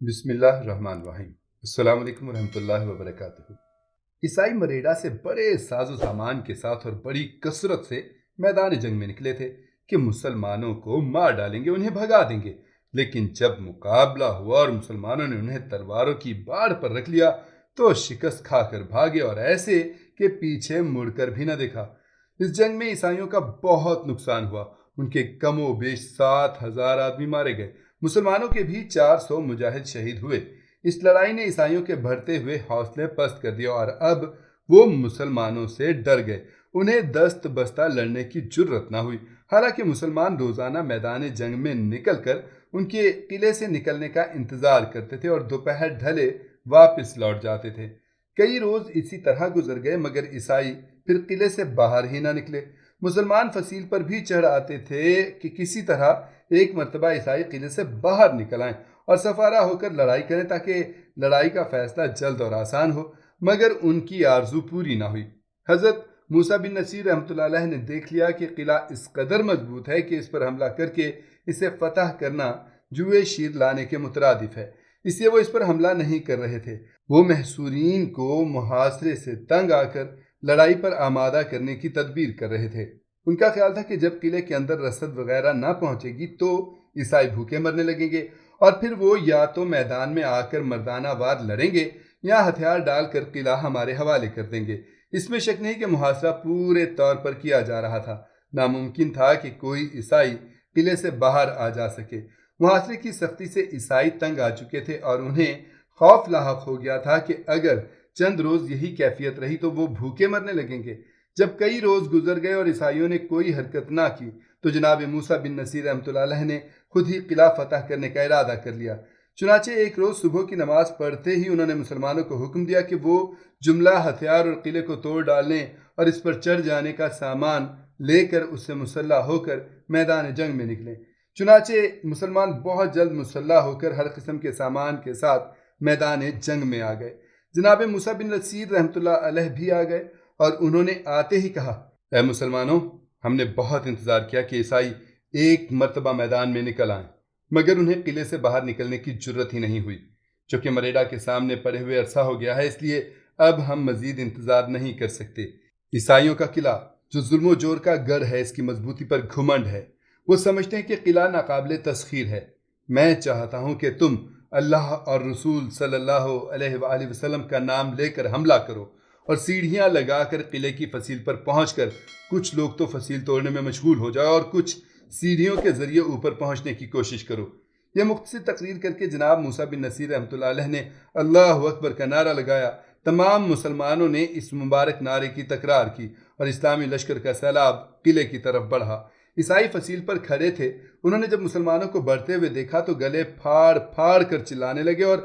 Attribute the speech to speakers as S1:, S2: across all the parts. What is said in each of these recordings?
S1: بسم اللہ الرحمن الرحیم۔ السلام علیکم ورحمۃ اللہ وبرکاتہ۔ عیسائی مریڈا سے بڑے ساز و سامان کے ساتھ اور بڑی کثرت سے میدان جنگ میں نکلے تھے کہ مسلمانوں کو مار ڈالیں گے، انہیں بھگا دیں گے۔ لیکن جب مقابلہ ہوا اور مسلمانوں نے انہیں تلواروں کی باڑ پر رکھ لیا تو شکست کھا کر بھاگے، اور ایسے کہ پیچھے مڑ کر بھی نہ دیکھا۔ اس جنگ میں عیسائیوں کا بہت نقصان ہوا، ان کے کم و بیش 7,000 آدمی مارے گئے، مسلمانوں کے بھی 400 مجاہد شہید ہوئے۔ اس لڑائی نے عیسائیوں کے بڑھتے ہوئے حوصلے پست کر دیا اور اب وہ مسلمانوں سے ڈر گئے، انہیں دست بستہ لڑنے کی جرت نہ ہوئی۔ حالانکہ مسلمان روزانہ میدان جنگ میں نکل کر ان کے قلعے سے نکلنے کا انتظار کرتے تھے اور دوپہر ڈھلے واپس لوٹ جاتے تھے۔ کئی روز اسی طرح گزر گئے مگر عیسائی پھر قلعے سے باہر ہی نہ نکلے۔ مسلمان فصیل پر بھی چڑھ آتے تھے کہ کسی طرح ایک مرتبہ عیسائی قلعے سے باہر نکل آئیں اور سفارہ ہو کر لڑائی کریں تاکہ لڑائی کا فیصلہ جلد اور آسان ہو، مگر ان کی آرزو پوری نہ ہوئی۔ حضرت موسیٰ بن نصیر رحمۃ اللہ علیہ نے دیکھ لیا کہ قلعہ اس قدر مضبوط ہے کہ اس پر حملہ کر کے اسے فتح کرنا جوئے شیر لانے کے مترادف ہے، اس لیے وہ اس پر حملہ نہیں کر رہے تھے۔ وہ محصورین کو محاصرے سے تنگ آ کر لڑائی پر آمادہ کرنے کی تدبیر کر رہے تھے۔ ان کا خیال تھا کہ جب قلعے کے اندر رسد وغیرہ نہ پہنچے گی تو عیسائی بھوکے مرنے لگیں گے اور پھر وہ یا تو میدان میں آ کر مردانہ وار لڑیں گے یا ہتھیار ڈال کر قلعہ ہمارے حوالے کر دیں گے۔ اس میں شک نہیں کہ محاصرہ پورے طور پر کیا جا رہا تھا، ناممکن تھا کہ کوئی عیسائی قلعے سے باہر آ جا سکے۔ محاصرے کی سختی سے عیسائی تنگ آ چکے تھے اور انہیں خوف لاحق ہو گیا تھا کہ اگر چند روز یہی کیفیت رہی تو وہ بھوکے مرنے لگیں گے۔ جب کئی روز گزر گئے اور عیسائیوں نے کوئی حرکت نہ کی تو جناب موسیٰ بن نصیر رحمۃ اللہ علیہ نے خود ہی قلعہ فتح کرنے کا ارادہ کر لیا۔ چنانچہ ایک روز صبح کی نماز پڑھتے ہی انہوں نے مسلمانوں کو حکم دیا کہ وہ جملہ ہتھیار اور قلعے کو توڑ ڈالنے اور اس پر چڑھ جانے کا سامان لے کر اس سے مسلح ہو کر میدان جنگ میں نکلیں۔ چنانچہ مسلمان بہت جلد مسلح ہو کر ہر قسم کے سامان کے ساتھ میدان جنگ میں آ گئے۔ جناب موسیٰ بن نصیر رحمۃ اللہ علیہ بھی آ گئے اور انہوں نے آتے ہی کہا، اے مسلمانوں، ہم نے بہت انتظار کیا کہ عیسائی ایک مرتبہ میدان میں نکل آئیں، مگر انہیں قلعے سے باہر نکلنے کی جرت ہی نہیں ہوئی۔ چونکہ مریڈا کے سامنے پڑے ہوئے عرصہ ہو گیا ہے، اس لیے اب ہم مزید انتظار نہیں کر سکتے۔ عیسائیوں کا قلعہ جو ظلم و جور کا گڑھ ہے، اس کی مضبوطی پر گھمنڈ ہے، وہ سمجھتے ہیں کہ قلعہ ناقابل تسخیر ہے۔ میں چاہتا ہوں کہ تم اللہ اور رسول صلی اللہ علیہ وآلہ وسلم کا نام لے کر حملہ کرو اور سیڑھیاں لگا کر قلعے کی فصیل پر پہنچ کر کچھ لوگ تو فصیل توڑنے میں مشغول ہو جاؤ اور کچھ سیڑھیوں کے ذریعے اوپر پہنچنے کی کوشش کرو۔ یہ مختصر تقریر کر کے جناب موسیٰ بن نصیر رحمۃ اللہ علیہ نے اللہ اکبر کا نعرہ لگایا۔ تمام مسلمانوں نے اس مبارک نعرے کی تکرار کی اور اسلامی لشکر کا سیلاب قلعے کی طرف بڑھا۔ عیسائی فصیل پر کھڑے تھے، انہوں نے جب مسلمانوں کو بڑھتے ہوئے دیکھا تو گلے پھاڑ پھاڑ کر چلانے لگے اور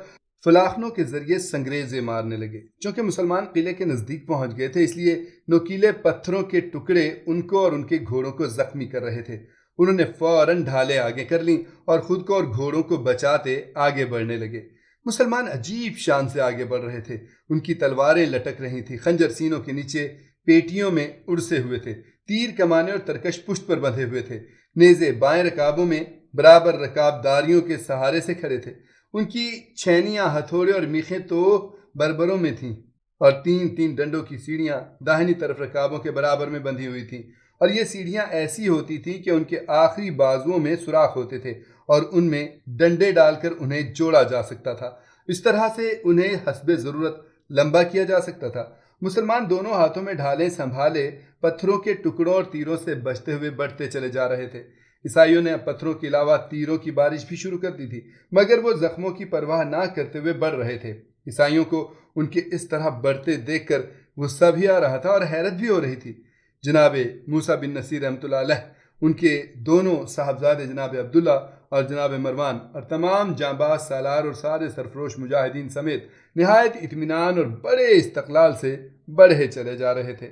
S1: فلاخنوں کے ذریعے سنگریزے مارنے لگے۔ چونکہ مسلمان قلعے کے نزدیک پہنچ گئے تھے، اس لیے نوکیلے پتھروں کے ٹکڑے ان کو اور ان کے گھوڑوں کو زخمی کر رہے تھے۔ انہوں نے فوراً ڈھالیں آگے کر لیں اور خود کو اور گھوڑوں کو بچاتے آگے بڑھنے لگے۔ مسلمان عجیب شان سے آگے بڑھ رہے تھے، ان کی تلواریں لٹک رہی تھیں، خنجر سینوں کے نیچے پیٹیوں میں اڑسے ہوئے تھے، تیر کمانے اور ترکش پشت پر بندھے ہوئے تھے، نیزے بائیں رکابوں میں برابر رکاب داریوں کے سہارے سے کھڑے تھے۔ ان کی چھینیاں، ہتھوڑے اور میخیں تو بربروں میں تھیں اور تین تین ڈنڈوں کی سیڑھیاں داہنی طرف رکابوں کے برابر میں بندھی ہوئی تھیں، اور یہ سیڑھیاں ایسی ہوتی تھیں کہ ان کے آخری بازوؤں میں سوراخ ہوتے تھے اور ان میں ڈنڈے ڈال کر انہیں جوڑا جا سکتا تھا۔ اس طرح سے انہیں حسب ضرورت لمبا کیا جا سکتا تھا۔ مسلمان دونوں ہاتھوں میں ڈھالیں سنبھالے پتھروں کے ٹکڑوں اور تیروں سے بچتے ہوئے بڑھتے چلے جا رہے تھے۔ عیسائیوں نے پتھروں کے علاوہ تیروں کی بارش بھی شروع کر دی تھی، مگر وہ زخموں کی پرواہ نہ کرتے ہوئے بڑھ رہے تھے۔ عیسائیوں کو ان کے اس طرح بڑھتے دیکھ کر غصہ بھی آ رہا تھا اور حیرت بھی ہو رہی تھی۔ جناب موسیٰ بن نصیر رحمۃ اللہ علیہ، ان کے دونوں صاحبزادے جناب عبداللہ اور جناب مروان اور تمام جانباز سالار اور سارے سرفروش مجاہدین سمیت نہایت اطمینان اور بڑے استقلال سے بڑھے چلے جا رہے تھے۔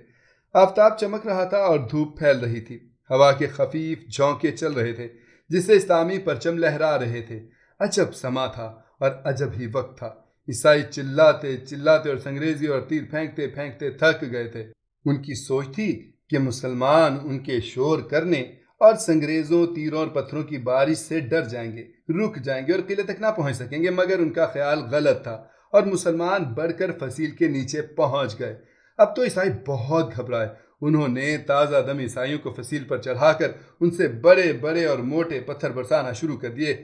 S1: آفتاب چمک رہا تھا اور دھوپ پھیل رہی تھی، ہوا کے خفیف جھونکے چل رہے تھے جس سے اسلامی پرچم لہرا رہے تھے۔ عجب سما تھا اور عجب ہی وقت تھا۔ عیسائی چلاتے چلاتے اور سنگریزی اور تیر پھینکتے پھینکتے تھک گئے تھے۔ ان کی سوچ تھی کہ مسلمان ان کے شور کرنے اور سنگریزوں، تیروں اور پتھروں کی بارش سے ڈر جائیں گے، رک جائیں گے اور قلعے تک نہ پہنچ سکیں گے۔ مگر ان کا خیال غلط تھا اور مسلمان بڑھ کر فصیل کے نیچے پہنچ گئے۔ اب تو عیسائی بہت گھبرائے۔ انہوں نے تازہ دم عیسائیوں کو فصیل پر چڑھا کر ان سے بڑے بڑے اور موٹے پتھر برسانا شروع کر دیے۔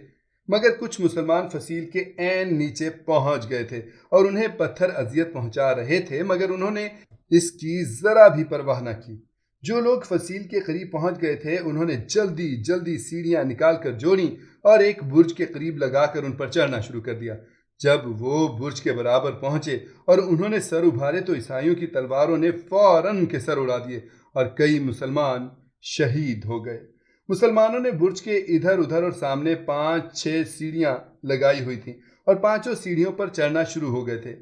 S1: مگر کچھ مسلمان فصیل کے عین نیچے پہنچ گئے تھے اور انہیں پتھر اذیت پہنچا رہے تھے، مگر انہوں نے اس کی ذرا بھی پرواہ نہ کی۔ جو لوگ فصیل کے قریب پہنچ گئے تھے انہوں نے جلدی جلدی سیڑھیاں نکال کر جوڑیں اور ایک برج کے قریب لگا کر ان پر چڑھنا شروع کر دیا۔ جب وہ برج کے برابر پہنچے اور انہوں نے سر ابھارے تو عیسائیوں کی تلواروں نے فوراً ان کے سر اڑا دیے اور کئی مسلمان شہید ہو گئے۔ مسلمانوں نے برج کے ادھر ادھر اور سامنے 5-6 سیڑھیاں لگائی ہوئی تھیں اور 5 سیڑھیوں پر چڑھنا شروع ہو گئے تھے۔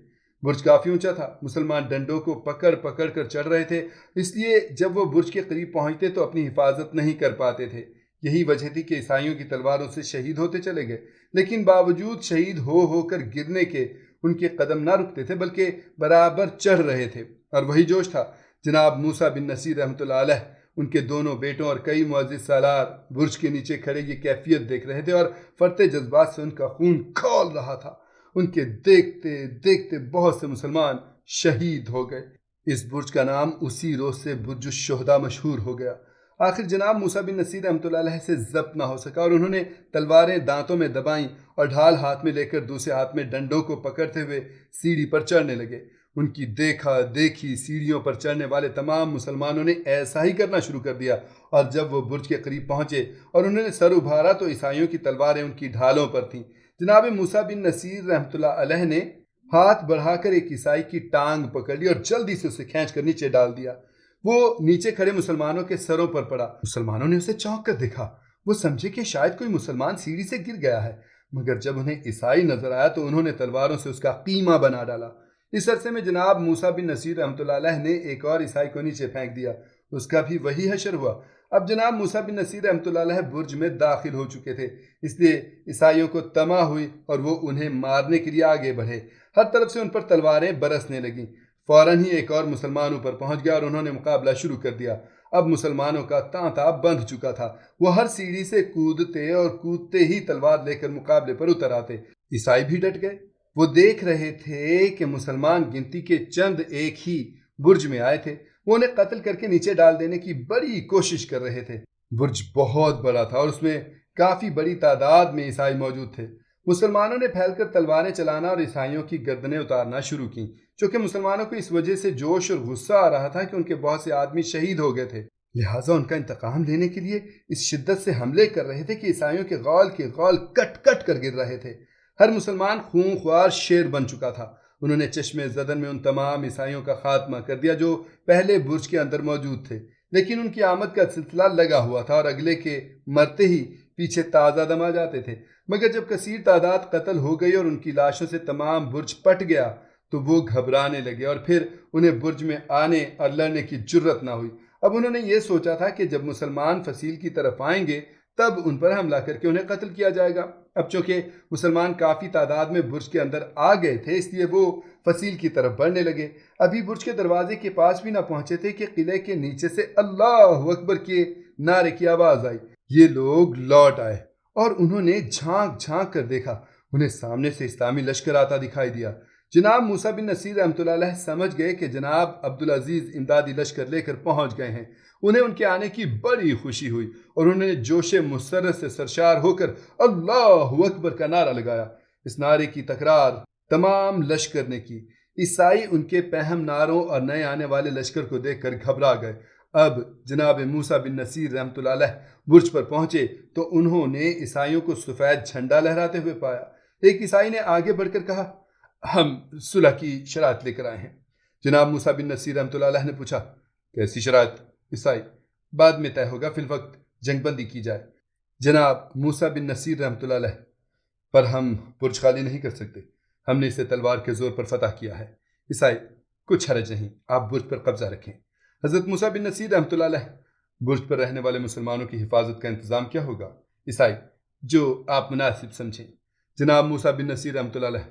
S1: برج کافی اونچا تھا، مسلمان ڈنڈوں کو پکڑ پکڑ کر چڑھ رہے تھے، اس لیے جب وہ برج کے قریب پہنچتے تو اپنی حفاظت نہیں کر پاتے تھے۔ یہی وجہ تھی کہ عیسائیوں کی تلواروں سے شہید ہوتے چلے گئے، لیکن باوجود شہید ہو کر گرنے کے ان کے قدم نہ رکتے تھے بلکہ برابر چڑھ رہے تھے، اور وہی جوش تھا۔ جناب موسیٰ بن نصیر رحمۃ اللہ علیہ، ان کے دونوں بیٹوں اور کئی معزز سالار برج کے نیچے کھڑے یہ کیفیت دیکھ رہے تھے اور فرتے جذبات سے ان کا خون کھول رہا تھا۔ ان کے دیکھتے دیکھتے بہت سے مسلمان شہید ہو گئے۔ اس برج کا نام اسی روز سے برج الشہداء مشہور ہو گیا۔ آخر جناب موسیٰ بن نصیر رحمۃ اللہ علیہ سے ضبط نہ ہو سکا اور انہوں نے تلواریں دانتوں میں دبائیں اور ڈھال ہاتھ میں لے کر دوسرے ہاتھ میں ڈنڈوں کو پکڑتے ہوئے سیڑھی پر چڑھنے لگے۔ ان کی دیکھا دیکھی سیڑھیوں پر چڑھنے والے تمام مسلمانوں نے ایسا ہی کرنا شروع کر دیا، اور جب وہ برج کے قریب پہنچے اور انہوں نے سر ابھارا تو عیسائیوں کی تلواریں ان کی ڈھالوں پر تھیں۔ جناب موسیٰ بن نصیر رحمۃ اللہ علیہ نے ہاتھ بڑھا کر ایک عیسائی کی ٹانگ پکڑ لی اور جلدی سے اسے کھینچ کر نیچے ڈال دیا۔ وہ نیچے کھڑے مسلمانوں کے سروں پر پڑا۔ مسلمانوں نے اسے چونک کر دیکھا۔ وہ سمجھے کہ شاید کوئی مسلمان سیڑھی سے گر گیا ہے، مگر جب انہیں عیسائی نظر آیا تو انہوں نے تلواروں سے اس کا قیمہ بنا ڈالا۔ اس عرصے میں جناب موسیٰ بن نصیر رحمۃ اللہ علیہ نے ایک اور عیسائی کو نیچے پھینک دیا، اس کا بھی وہی حشر ہوا۔ اب جناب موسیٰ بن نصیر رحمۃ اللہ علیہ برج میں داخل ہو چکے تھے، اس لیے عیسائیوں کو طمع ہوئی اور وہ انہیں مارنے کے لیے آگے بڑھے۔ ہر طرف سے ان پر تلواریں برسنے لگیں۔ فوراً ہی ایک اور مسلمان اوپر پہنچ گیا اور انہوں نے مقابلہ شروع کر دیا۔ اب مسلمانوں کا تانتا بندھ چکا تھا، وہ ہر سیڑھی سے کودتے اور کودتے ہی تلوار لے کر مقابلے پر اتر آتے۔ عیسائی بھی ڈٹ گئے۔ وہ دیکھ رہے تھے کہ مسلمان گنتی کے چند ایک ہی برج میں آئے تھے، وہ انہیں قتل کر کے نیچے ڈال دینے کی بڑی کوشش کر رہے تھے۔ برج بہت بڑا تھا اور اس میں کافی بڑی تعداد میں عیسائی موجود تھے۔ مسلمانوں نے پھیل کر تلواریں چلانا اور عیسائیوں کی گردنیں اتارنا شروع کیں، چونکہ مسلمانوں کو اس وجہ سے جوش اور غصہ آ رہا تھا کہ ان کے بہت سے آدمی شہید ہو گئے تھے، لہٰذا ان کا انتقام لینے کے لیے اس شدت سے حملے کر رہے تھے کہ عیسائیوں کے غال کٹ کٹ کر گر رہے تھے۔ ہر مسلمان خون خوار شیر بن چکا تھا۔ انہوں نے چشم زدن میں ان تمام عیسائیوں کا خاتمہ کر دیا جو پہلے برج کے اندر موجود تھے، لیکن ان کی آمد کا سلسلہ لگا ہوا تھا اور اگلے کے مرتے ہی پیچھے تازہ دم آ جاتے تھے۔ مگر جب کثیر تعداد قتل ہو گئی اور ان کی لاشوں سے تمام برج پٹ گیا تو وہ گھبرانے لگے اور پھر انہیں برج میں آنے اور لڑنے کی جرت نہ ہوئی۔ اب انہوں نے یہ سوچا تھا کہ جب مسلمان فصیل کی طرف آئیں گے تب ان پر حملہ کر کے انہیں قتل کیا جائے گا۔ اب چونکہ مسلمان کافی تعداد میں برج کے اندر آ گئے تھے اس لیے وہ فصیل کی طرف بڑھنے لگے۔ ابھی برج کے دروازے کے پاس بھی نہ پہنچے تھے کہ قلعے کے نیچے سے اللہ اکبر کے نعرے کی آواز آئی۔ یہ لوگ لوٹ آئے اور انہوں نے جھانک جھانک کر دیکھا، انہیں سامنے سے اسلامی لشکر آتا دکھائی دیا۔ جناب موسیٰ بن نصیر رحمۃ اللہ علیہ سمجھ گئے کہ جناب عبدالعزیز امدادی لشکر لے کر پہنچ گئے ہیں۔ انہیں ان کے آنے کی بڑی خوشی ہوئی اور انہوں نے جوش مسرت سے سرشار ہو کر اللہ اکبر کا نعرہ لگایا۔ اس نعرے کی تکرار تمام لشکر نے کی۔ عیسائی ان کے پہم نعروں اور نئے آنے والے لشکر کو دیکھ کر گھبرا گئے۔ اب جناب موسیٰ بن نصیر رحمۃ اللہ علیہ برج پر پہنچے تو انہوں نے عیسائیوں کو سفید جھنڈا لہراتے ہوئے پایا۔ ایک عیسائی نے آگے بڑھ کر کہا، ہم صلح کی شرائط لے کر آئے ہیں۔ جناب موسیٰ بن نصیر رحمۃ اللہ علیہ نے پوچھا، کیسی شرائط؟ عیسائی، بعد میں طے ہوگا، فی الوقت جنگ بندی کی جائے۔ جناب موسیٰ بن نصیر رحمۃ اللہ علیہ، پر ہم برج خالی نہیں کر سکتے، ہم نے اسے تلوار کے زور پر فتح کیا ہے۔ عیسائی، کچھ حرج نہیں، آپ برج پر قبضہ رکھیں۔ حضرت موسیٰ بن نصیر رحمۃ اللہ علیہ، برج پر رہنے والے مسلمانوں کی حفاظت کا انتظام کیا ہوگا؟ عیسائی، جو آپ مناسب سمجھیں۔ جناب موسیٰ بن نصیر رحمۃ اللہ علیہ،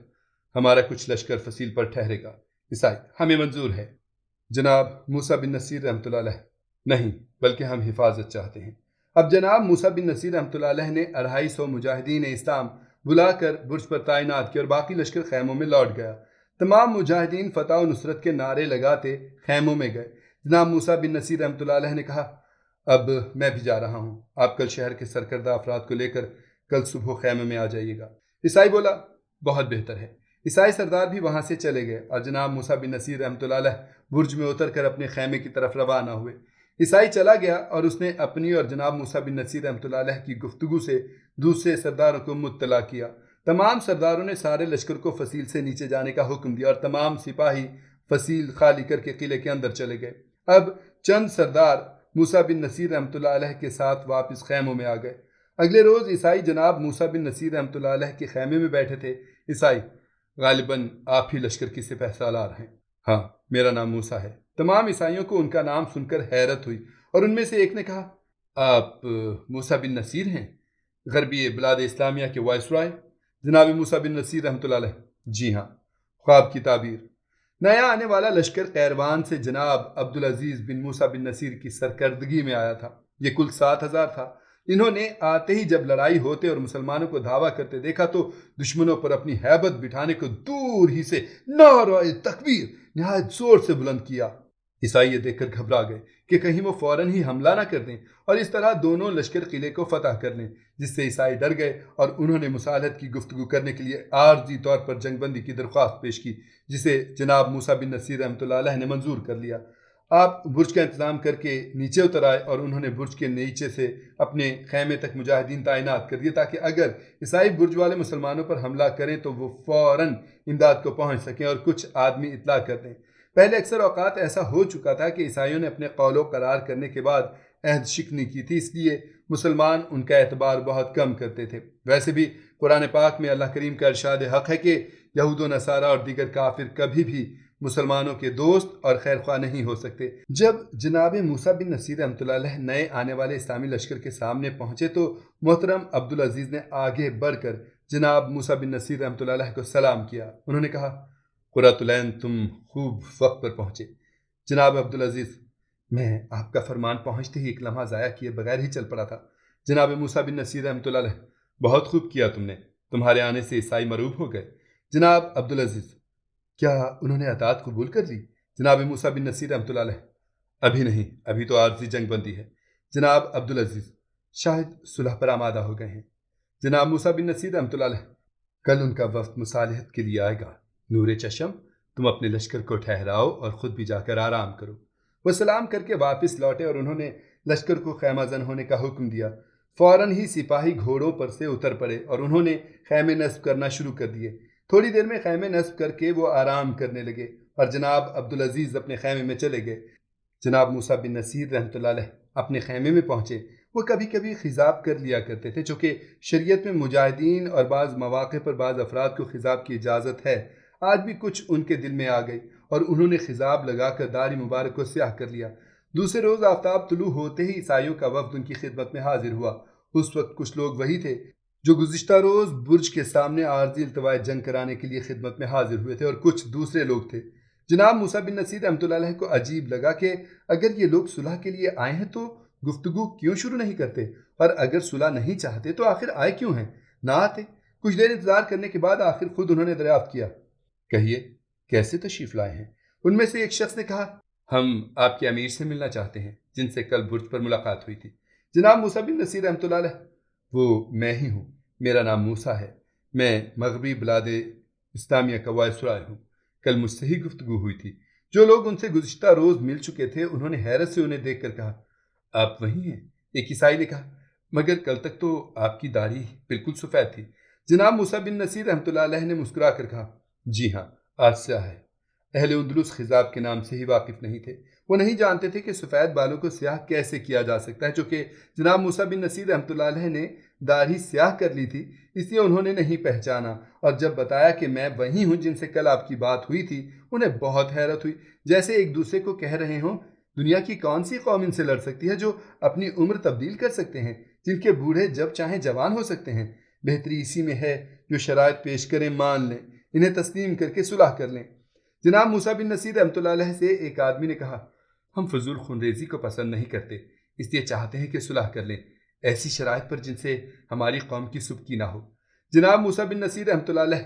S1: ہمارا کچھ لشکر فصیل پر ٹھہرے گا۔ عیسائی، ہمیں منظور ہے۔ جناب موسیٰ بن نصیر رحمۃ اللہ علیہ، نہیں، بلکہ ہم حفاظت چاہتے ہیں۔ اب جناب موسیٰ بن نصیر رحمۃ اللہ علیہ نے 250 مجاہدین اسلام بلا کر برج پر تعینات کیا اور باقی لشکر خیموں میں لوٹ گیا۔ تمام مجاہدین فتح و نصرت کے نعرے لگاتے خیموں میں گئے۔ جناب موسیٰ بن نصیر رحمۃ اللہ علیہ نے کہا، اب میں بھی جا رہا ہوں، آپ کل شہر کے سرکردہ افراد کو لے کر کل صبح خیمے میں آ جائیے گا۔ عیسائی بولا، بہت بہتر ہے۔ عیسائی سردار بھی وہاں سے چلے گئے اور جناب موسیٰ بن نصیر رحمۃ اللہ علیہ برج میں اتر کر اپنے خیمے کی طرف روانہ ہوئے۔ عیسائی چلا گیا اور اس نے اپنی اور جناب موسیٰ بن نصیر رحمۃ اللہ علیہ کی گفتگو سے دوسرے سرداروں کو مطلع کیا۔ تمام سرداروں نے سارے لشکر کو فصیل سے نیچے جانے کا حکم دیا اور تمام سپاہی فصیل خالی کر کے قلعے کے اندر چلے گئے۔ اب چند سردار موسیٰ بن نصیر رحمۃ اللہ علیہ کے ساتھ واپس خیموں میں آ گئے۔ اگلے روز عیسائی جناب موسیٰ بن نصیر رحمۃ اللہ علیہ کے خیمے میں بیٹھے تھے۔ عیسائی، غالباً آپ ہی لشکر کی سپہ سالار ہیں۔ ہاں، میرا نام موسیٰ ہے۔ تمام عیسائیوں کو ان کا نام سن کر حیرت ہوئی اور ان میں سے ایک نے کہا، آپ موسیٰ بن نصیر ہیں، غربی بلاد اسلامیہ کے وائسرائے؟ جناب موسیٰ بن نصیر رحمۃ اللہ علیہ، جی ہاں۔ خواب کی تعبیر۔ نیا آنے والا لشکر قیروان سے جناب عبدالعزیز بن موسیٰ بن نصیر کی سرکردگی میں آیا تھا۔ یہ کل 7,000 تھا۔ انہوں نے آتے ہی جب لڑائی ہوتے اور مسلمانوں کو دھاوا کرتے دیکھا تو دشمنوں پر اپنی ہیبت بٹھانے کو دور ہی سے نعرہ تکبیر نہایت زور سے بلند کیا۔ عیسائی یہ دیکھ کر گھبرا گئے کہ کہیں وہ فوراً ہی حملہ نہ کر دیں اور اس طرح دونوں لشکر قلعے کو فتح کر لیں، جس سے عیسائی ڈر گئے اور انہوں نے مصالحت کی گفتگو کرنے کے لیے عارضی طور پر جنگ بندی کی درخواست پیش کی، جسے جناب موسیٰ بن نصیر رحمۃ اللہ علیہ نے منظور کر لیا۔ آپ برج کا انتظام کر کے نیچے اتر آئے اور انہوں نے برج کے نیچے سے اپنے خیمے تک مجاہدین تعینات کر دیے تاکہ اگر عیسائی برج والے مسلمانوں پر حملہ کریں تو وہ فوراً امداد کو پہنچ سکیں اور کچھ آدمی اطلاع کر دیں۔ پہلے اکثر اوقات ایسا ہو چکا تھا کہ عیسائیوں نے اپنے قول و قرار کرنے کے بعد عہد شکنی کی تھی، اس لیے مسلمان ان کا اعتبار بہت کم کرتے تھے۔ ویسے بھی قرآن پاک میں اللہ کریم کا ارشاد حق ہے کہ یہود و نصارہ اور دیگر کافر کبھی بھی مسلمانوں کے دوست اور خیر خواہ نہیں ہو سکتے۔ جب جناب موسیٰ بن نصیر رحمۃ اللہ علیہ نئے آنے والے اسلامی لشکر کے سامنے پہنچے تو محترم عبدالعزیز نے آگے بڑھ کر جناب موسیٰ بن نصیر رحمۃ اللہ علیہ کو سلام کیا۔ انہوں نے کہا، قرۃ العین، تم خوب وقت پر پہنچے۔ جناب عبدالعزیز، میں آپ کا فرمان پہنچتے ہی ایک لمحہ ضائع کیے بغیر ہی چل پڑا تھا۔ جناب موسیٰ بن نصیر رحمۃ اللہ علیہ، بہت خوب کیا تم نے، تمہارے آنے سے عیسائی مروب ہو گئے۔ جناب عبدالعزیز، کیا انہوں نے اطاعت قبول کر لی؟ جناب موسیٰ بن نصیر رحمۃ اللہ علیہ، ابھی نہیں، ابھی تو عارضی جنگ بندی ہے۔ جناب عبدالعزیز، شاید صلح پر آمادہ ہو گئے ہیں۔ جناب موسیٰ بن نصیر رحمۃ اللہ علیہ، کل ان کا وفد مصالحت کے لیے آئے گا۔ نور چشم، تم اپنے لشکر کو ٹھہراؤ اور خود بھی جا کر آرام کرو۔ وہ سلام کر کے واپس لوٹے اور انہوں نے لشکر کو خیمہ زن ہونے کا حکم دیا۔ فوراً ہی سپاہی گھوڑوں پر سے اتر پڑے اور انہوں نے خیمے نصب کرنا شروع کر دیے۔ تھوڑی دیر میں خیمے نصب کر کے وہ آرام کرنے لگے اور جناب عبدالعزیز اپنے خیمے میں چلے گئے۔ جناب موسیٰ بن نصیر رحمۃ اللہ علیہ اپنے خیمے میں پہنچے۔ وہ کبھی کبھی خضاب کر لیا کرتے تھے، چونکہ شریعت میں مجاہدین اور بعض مواقع پر بعض افراد کو خضاب کی اجازت ہے۔ آج بھی کچھ ان کے دل میں آ گئی اور انہوں نے خضاب لگا کر داڑھی مبارک کو سیاہ کر لیا۔ دوسرے روز آفتاب طلوع ہوتے ہی عیسائیوں کا وفد ان کی خدمت میں حاضر ہوا۔ اس وقت کچھ لوگ وہی تھے جو گزشتہ روز برج کے سامنے عارضی التواء جنگ کرانے کے لیے خدمت میں حاضر ہوئے تھے، اور کچھ دوسرے لوگ تھے۔ جناب موسیٰ بن نصیر رحمۃ اللہ علیہ کو عجیب لگا کہ اگر یہ لوگ صلح کے لیے آئے ہیں تو گفتگو کیوں شروع نہیں کرتے، اور اگر صلح نہیں چاہتے تو آخر آئے کیوں ہیں؟ نہ آتے۔ کچھ دیر انتظار کرنے کے بعد آخر خود انہوں نے دریافت کیا، کہیے کیسے تشریف لائے ہیں؟ ان میں سے ایک شخص نے کہا، ہم آپ کے امیر سے ملنا چاہتے ہیں جن سے کل برج پر ملاقات ہوئی تھی۔ جناب موسیٰ بن نصیر رحمۃ اللہ علیہ، وہ میں ہی ہوں، میرا نام موسیٰ ہے، میں مغربی بلاد اسلامیہ کا وائسرائے ہوں۔ کل مجھ سے ہی گفتگو ہوئی تھی۔ جو لوگ ان سے گزشتہ روز مل چکے تھے انہوں نے حیرت سے انہیں دیکھ کر کہا، آپ وہی ہیں؟ ایک عیسائی نے کہا، مگر کل تک تو آپ کی داڑھی بالکل سفید تھی۔ جناب موسیٰ بن نصیر رحمۃ اللہ علیہ نے مسکرا کر کہا، جی ہاں، آج سیاہ ہے۔ اہل اندلس خضاب کے نام سے ہی واقف نہیں تھے۔ وہ نہیں جانتے تھے کہ سفید بالوں کو سیاہ کیسے کیا جا سکتا ہے، چونکہ جناب موسیٰ بن نصیر رحمۃ اللہ علیہ نے داڑھی سیاہ کر لی تھی، اس لیے انہوں نے نہیں پہچانا، اور جب بتایا کہ میں وہی ہوں جن سے کل آپ کی بات ہوئی تھی، انہیں بہت حیرت ہوئی، جیسے ایک دوسرے کو کہہ رہے ہوں، دنیا کی کون سی قوم ان سے لڑ سکتی ہے جو اپنی عمر تبدیل کر سکتے ہیں، جن کے بوڑھے جب چاہیں جوان ہو سکتے ہیں۔ بہتری اسی میں ہے جو شرائط پیش کریں مان لیں، انہیں تسلیم کر کے صلح کر لیں۔ جناب موسیٰ بن نصیر رحمۃ اللہ علیہ سے ایک آدمی نے کہا، ہم فضول خونریزی کو پسند نہیں کرتے، اس لیے چاہتے ہیں کہ صلح کر لیں۔ ایسی شرائط پر جن سے ہماری قوم کی سبکی نہ ہو۔ جناب موسیٰ بن نصیر رحمۃ اللہ علیہ،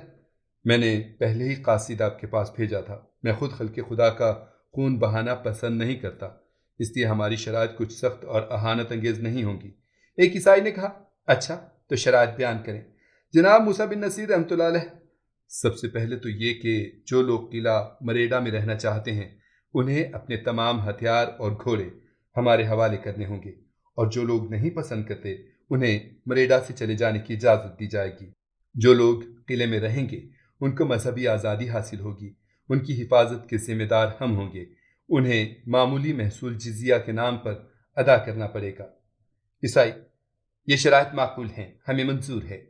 S1: میں نے پہلے ہی قاصد آپ کے پاس بھیجا تھا۔ میں خود خلق خدا کا خون بہانا پسند نہیں کرتا، اس لیے ہماری شرائط کچھ سخت اور اہانت انگیز نہیں ہوں گی۔ ایک عیسائی نے کہا، اچھا تو شرائط بیان کریں۔ جناب موسیٰ بن نصیر رحمۃ اللہ علیہ، سب سے پہلے تو یہ کہ جو لوگ قلعہ مریڈا میں رہنا چاہتے ہیں انہیں اپنے تمام ہتھیار اور گھوڑے ہمارے حوالے کرنے ہوں گے، اور جو لوگ نہیں پسند کرتے انہیں مریڈا سے چلے جانے کی اجازت دی جائے گی۔ جو لوگ قلعے میں رہیں گے ان کو مذہبی آزادی حاصل ہوگی، ان کی حفاظت کے ذمہ دار ہم ہوں گے، انہیں معمولی محصول جزیہ کے نام پر ادا کرنا پڑے گا۔ عیسائی، یہ شرائط معقول ہیں، ہمیں منظور ہے۔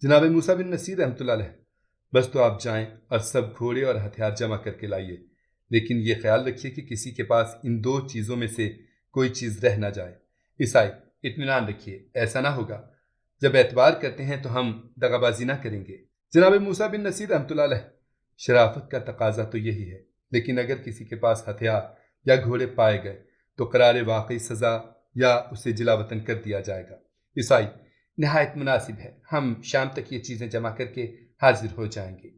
S1: جناب موسیٰ بن نصیر رحمۃ اللہ علیہ، بس تو آپ جائیں اور سب گھوڑے اور ہتھیار جمع کر کے لائیے، لیکن یہ خیال رکھیے کہ کسی کے پاس ان دو چیزوں میں سے کوئی چیز رہ نہ جائے۔ عیسائی، اطمینان رکھیے، ایسا نہ ہوگا۔ جب اعتبار کرتے ہیں تو ہم دغا بازی نہ کریں گے۔ جناب موسیٰ بن نصیر رحمۃ اللہ علیہ، شرافت کا تقاضا تو یہی ہے، لیکن اگر کسی کے پاس ہتھیار یا گھوڑے پائے گئے تو قرار واقعی سزا یا اسے جلا وطن کر دیا جائے گا۔ عیسائی، نہایت مناسب ہے، ہم شام تک یہ چیزیں جمع کر کے حاضر ہو جائیں گے۔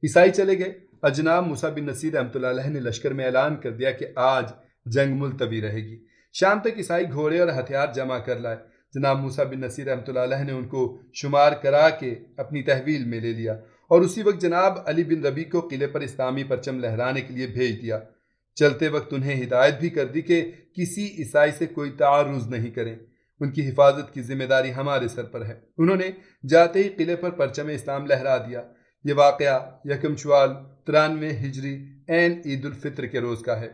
S1: عیسائی چلے گئے اور جناب موسیٰ بن نصیر رحمۃ اللہ علیہ نے لشکر میں اعلان کر دیا کہ آج جنگ ملتوی رہے گی۔ شام تک عیسائی گھوڑے اور ہتھیار جمع کر لائے۔ جناب موسیٰ بن نصیر رحمۃ اللہ علیہ نے ان کو شمار کرا کے اپنی تحویل میں لے لیا، اور اسی وقت جناب علی بن ربیع کو قلعے پر اسلامی پرچم لہرانے کے لیے بھیج دیا۔ چلتے وقت انہیں ہدایت بھی کر دی کہ کسی عیسائی سے کوئی تعرض نہیں کریں، ان کی حفاظت کی ذمہ داری ہمارے سر پر ہے۔ انہوں نے جاتے ہی قلعے پر پرچم اسلام لہرا دیا۔ یہ واقعہ یکم شوال 93 ہجری عین عید الفطر کے روز کا ہے۔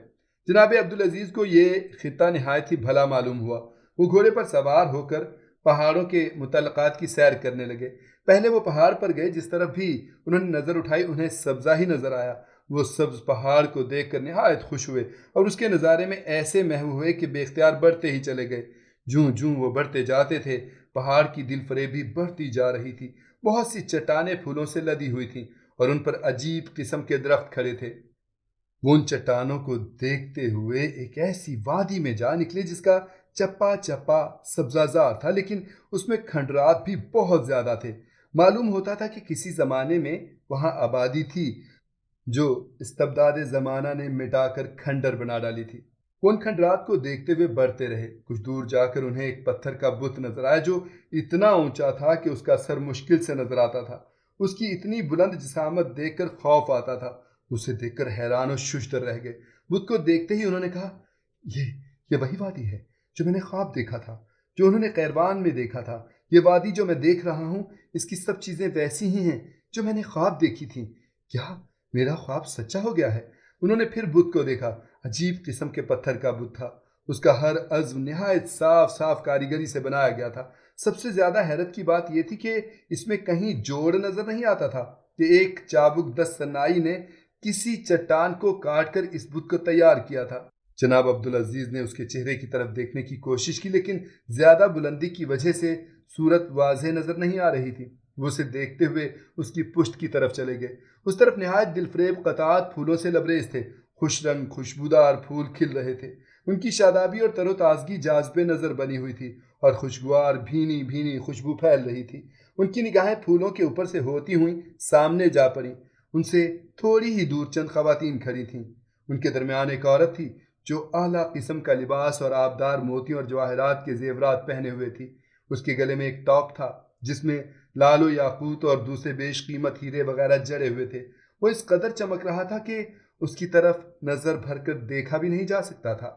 S1: جناب عبدالعزیز کو یہ خطہ نہایت ہی بھلا معلوم ہوا۔ وہ گھوڑے پر سوار ہو کر پہاڑوں کے متعلقات کی سیر کرنے لگے۔ پہلے وہ پہاڑ پر گئے، جس طرف بھی انہوں نے نظر اٹھائی انہیں سبزہ ہی نظر آیا۔ وہ سبز پہاڑ کو دیکھ کر نہایت خوش ہوئے اور اس کے نظارے میں ایسے محو ہوئے کہ بے اختیار بڑھتے ہی چلے گئے۔ جوں جوں وہ بڑھتے جاتے تھے پہاڑ کی دل فریبی بڑھتی جا رہی تھی۔ بہت سی چٹانیں پھولوں سے لدی ہوئی تھیں اور ان پر عجیب قسم کے درخت کھڑے تھے۔ وہ ان چٹانوں کو دیکھتے ہوئے ایک ایسی وادی میں جا نکلے جس کا چپا چپا سبزہ زار تھا، لیکن اس میں کھنڈرات بھی بہت زیادہ تھے۔ معلوم ہوتا تھا کہ کسی زمانے میں وہاں آبادی تھی جو استبداد زمانہ نے مٹا کر کھنڈر بنا ڈالی تھی۔ وہ ان کھنڈرات کو دیکھتے ہوئے بڑھتے رہے۔ کچھ دور جا کر انہیں ایک پتھر کا بت نظر آیا جو اتنا اونچا تھا کہ اس کا سر مشکل سے نظر آتا تھا۔ اس کی اتنی بلند جسامت دیکھ کر خوف آتا تھا۔ اسے دیکھ کر حیران و ششدر رہ گئے۔ بت کو دیکھتے ہی انہوں نے کہا، یہ وہی وادی ہے جو میں نے خواب دیکھا تھا، جو انہوں نے قیروان میں دیکھا تھا۔ یہ وادی جو میں دیکھ رہا ہوں، اس کی سب چیزیں ویسی ہی ہیں جو میں نے خواب دیکھی تھیں۔ کیا میرا خواب سچا ہو گیا ہے؟ انہوں نے پھر بت کو دیکھا۔ عجیب قسم کے پتھر کا بت تھا۔ اس کا ہر عضو نہایت صاف صاف کاریگری سے بنایا گیا تھا۔ سب سے زیادہ حیرت کی بات یہ تھی کہ اس میں کہیں جوڑ نظر نہیں آتا تھا کہ ایک چابک دست صنائی نے کسی چٹان کو کاٹ کر اس بت کو تیار کیا تھا۔ جناب عبدالعزیز نے اس کے چہرے کی طرف دیکھنے کی کوشش کی، لیکن زیادہ بلندی کی وجہ سے صورت واضح نظر نہیں آ رہی تھی۔ وہ اسے دیکھتے ہوئے اس کی پشت کی طرف چلے گئے۔ اس طرف نہایت دل فریب قطعات پھولوں سے لبریز تھے۔ خوش رنگ خوشبودار پھول کھل رہے تھے۔ ان کی شادابی اور تر و تازگی جاذب نظر بنی ہوئی تھی اور خوشگوار بھینی بھینی خوشبو پھیل رہی تھی۔ ان کی نگاہیں پھولوں کے اوپر سے ہوتی ہوئیں سامنے جا پڑیں۔ ان سے تھوڑی ہی دور چند خواتین کھڑی تھیں۔ ان کے درمیان ایک عورت تھی جو اعلیٰ قسم کا لباس اور آبدار موتیوں اور جواہرات کے زیورات پہنے ہوئے تھی۔ اس کے گلے میں ایک ٹاپ تھا جس میں لال و یاقوت اور دوسرے بیش قیمت ہیرے وغیرہ جڑے ہوئے تھے۔ وہ اس قدر چمک رہا تھا کہ اس کی طرف نظر بھر کر دیکھا بھی نہیں جا سکتا تھا۔